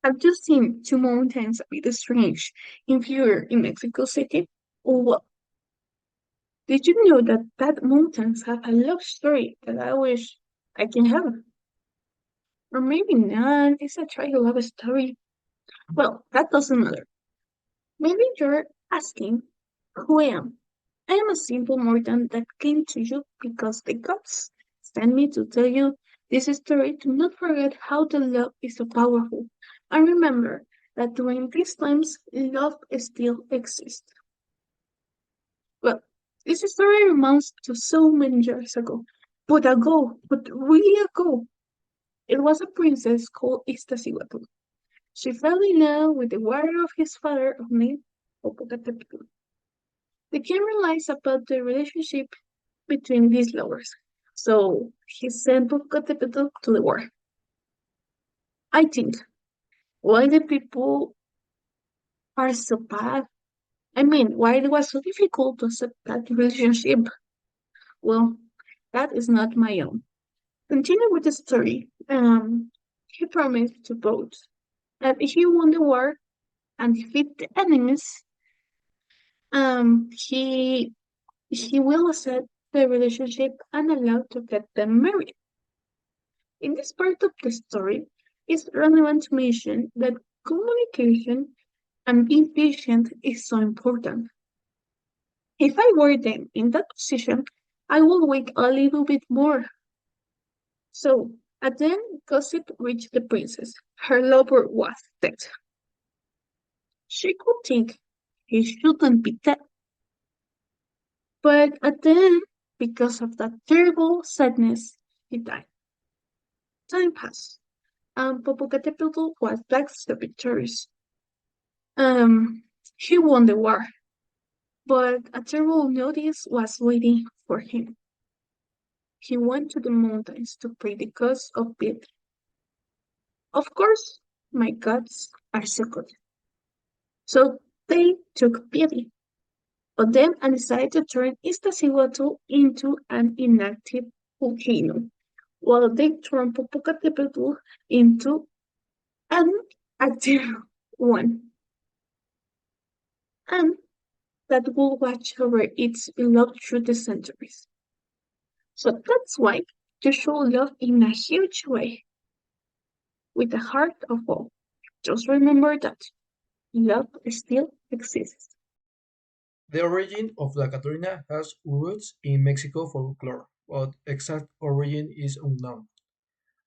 I've just seen two mountains a bit strange if you're in Mexico City. Well, did you know that mountains have a love story that I wish I can have? Or maybe not, it's a try love story. Well, that doesn't matter. Maybe you're asking who I am. I am a simple mortal that came to you because the gods sent me to tell you this story to not forget how the love is so powerful. And remember that during these times, love still exists. Well, this story reminds to so many years ago. But really ago. It was a princess called Iztaccíhuatl. She fell in love with the warrior of his father named Popocatépetl. The king realized about the relationship between these lovers, so he sent Popocatépetl to the war. I think why the people are so bad. I mean, why it was so difficult to accept that relationship. Well, that is not my own. Continue with the story. He promised to both that if he won the war and defeat the enemies, he will accept the relationship and allow to get them married. In this part of the story, it's relevant to mention that communication and being patient is so important. If I were them in that position, I would wait a little bit more. So, at the end, gossip reached the princess. Her lover was dead. She could think he shouldn't be dead, but at the end, because of that terrible sadness, he died. Time passed, and Popocatépetl was back to the victorious. Um, he won the war, but a terrible notice was waiting for him. He went to the mountains to pray the cause of Beat. Of course, my gods are so good. So they took pity of them and decided to turn Iztaccíhuatl into an inactive volcano, while they turned Popocatépetl into an active one, and that will watch over its beloved through the centuries. So that's why you show love in a huge way, with the heart of all. Just remember that love still exists. The origin of La Catrina has roots in Mexico folklore, but exact origin is unknown.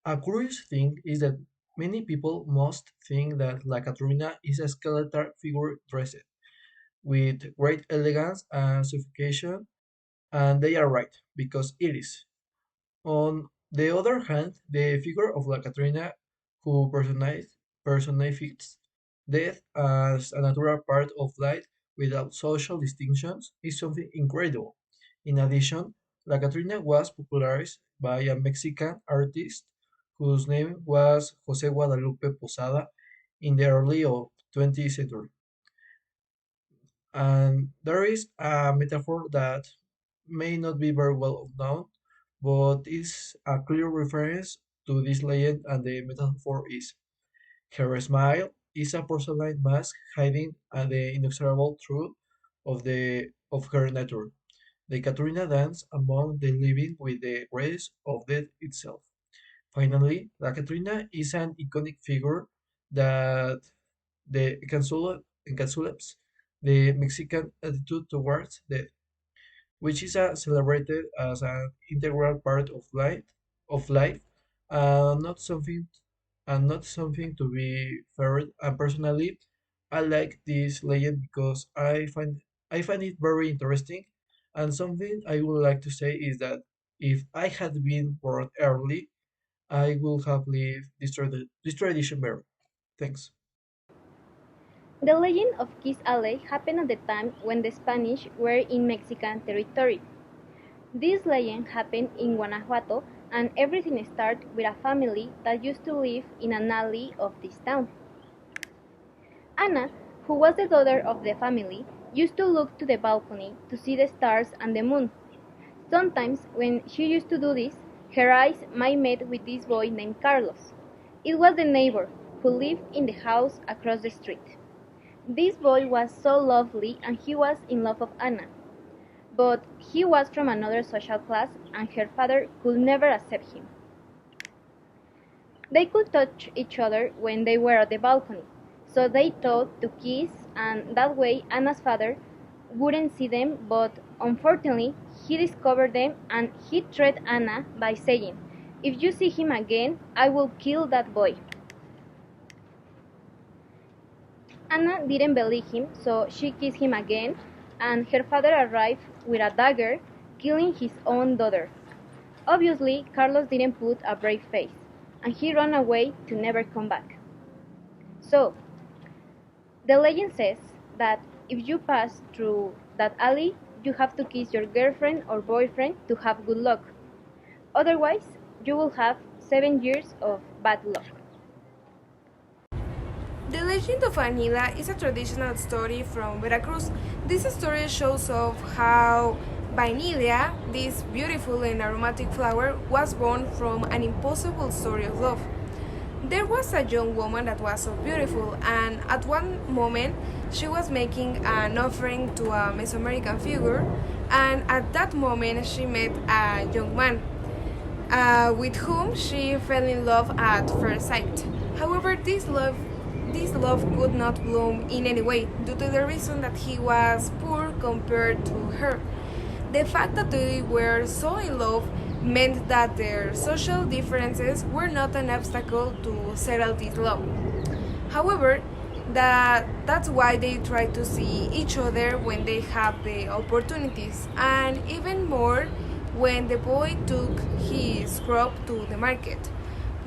A curious thing is that many people must think that La Catrina is a skeletal figure dressed with great elegance and sophistication, and they are right, because it is. On the other hand, the figure of La Catrina, who personifies death as a natural part of life without social distinctions, is something incredible. In addition, La Catrina was popularized by a Mexican artist whose name was José Guadalupe Posada in the early of 20th century. And there is a metaphor that may not be very well known, but is a clear reference to this legend, and the metaphor is her smile is a porcelain mask hiding the inexorable truth of her nature. The Katrina dance among the living with the grace of death itself. Finally, La Katrina is an iconic figure that encapsulates the Mexican attitude towards death, which is celebrated as an integral part of life, not something to be feared. And personally, I like this legend because I find it very interesting. And something I would like to say is that if I had been born early, I would have lived this tradition better. Thanks. The legend of Kiss Alley happened at the time when the Spanish were in Mexican territory. This legend happened in Guanajuato, and everything started with a family that used to live in an alley of this town. Anna, who was the daughter of the family, used to look to the balcony to see the stars and the moon. Sometimes, when she used to do this, her eyes might meet with this boy named Carlos. It was the neighbor who lived in the house across the street. This boy was so lovely and he was in love with Anna, but he was from another social class and her father could never accept him. They could touch each other when they were at the balcony, so they thought to kiss, and that way Anna's father wouldn't see them, but unfortunately he discovered them and he threatened Anna by saying, "If you see him again, I will kill that boy." Anna didn't believe him, so she kissed him again, and her father arrived with a dagger, killing his own daughter. Obviously, Carlos didn't put a brave face, and he ran away to never come back. So, the legend says that if you pass through that alley, you have to kiss your girlfriend or boyfriend to have good luck. Otherwise, you will have 7 years of bad luck. The legend of Vanilla is a traditional story from Veracruz. This story shows of how Vanilla, this beautiful and aromatic flower, was born from an impossible story of love. There was a young woman that was so beautiful, and at one moment she was making an offering to a Mesoamerican figure, and at that moment she met a young man with whom she fell in love at first sight. However, this love could not bloom in any way due to the reason that he was poor compared to her. The fact that they were so in love meant that their social differences were not an obstacle to settle this love. However, that's why they try to see each other when they have the opportunities, and even more when the boy took his crop to the market.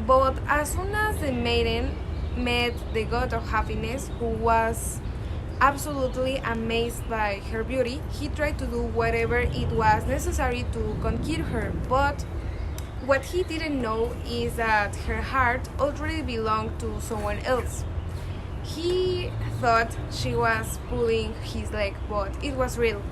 But as soon as the maiden met the god of happiness, who was absolutely amazed by her beauty, he tried to do whatever it was necessary to conquer her. But what he didn't know is that her heart already belonged to someone else. He thought she was pulling his leg, but it was real.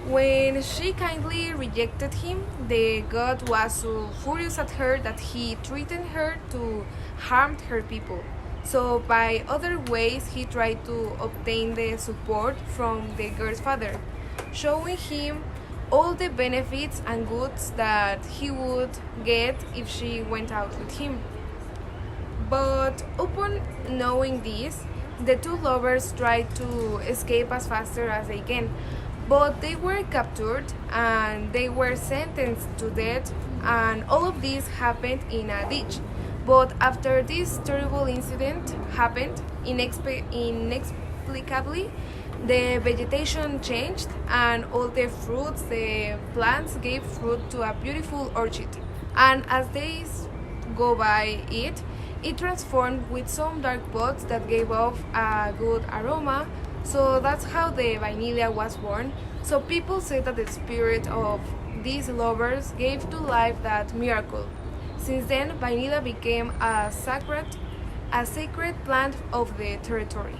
When she kindly rejected him, the god was so furious at her that he threatened her to harm her people. So by other ways, he tried to obtain the support from the girl's father, showing him all the benefits and goods that he would get if she went out with him. But upon knowing this, the two lovers tried to escape as faster as they can, but they were captured and they were sentenced to death, and all of this happened in a ditch. But after this terrible incident happened, inexplicably, the vegetation changed and all the fruits, the plants gave fruit to a beautiful orchid. And as days go by, it transformed with some dark buds that gave off a good aroma. So that's how the vanilla was born. So people say that the spirit of these lovers gave to life that miracle. Since then, vanilla became a sacred plant of the territory.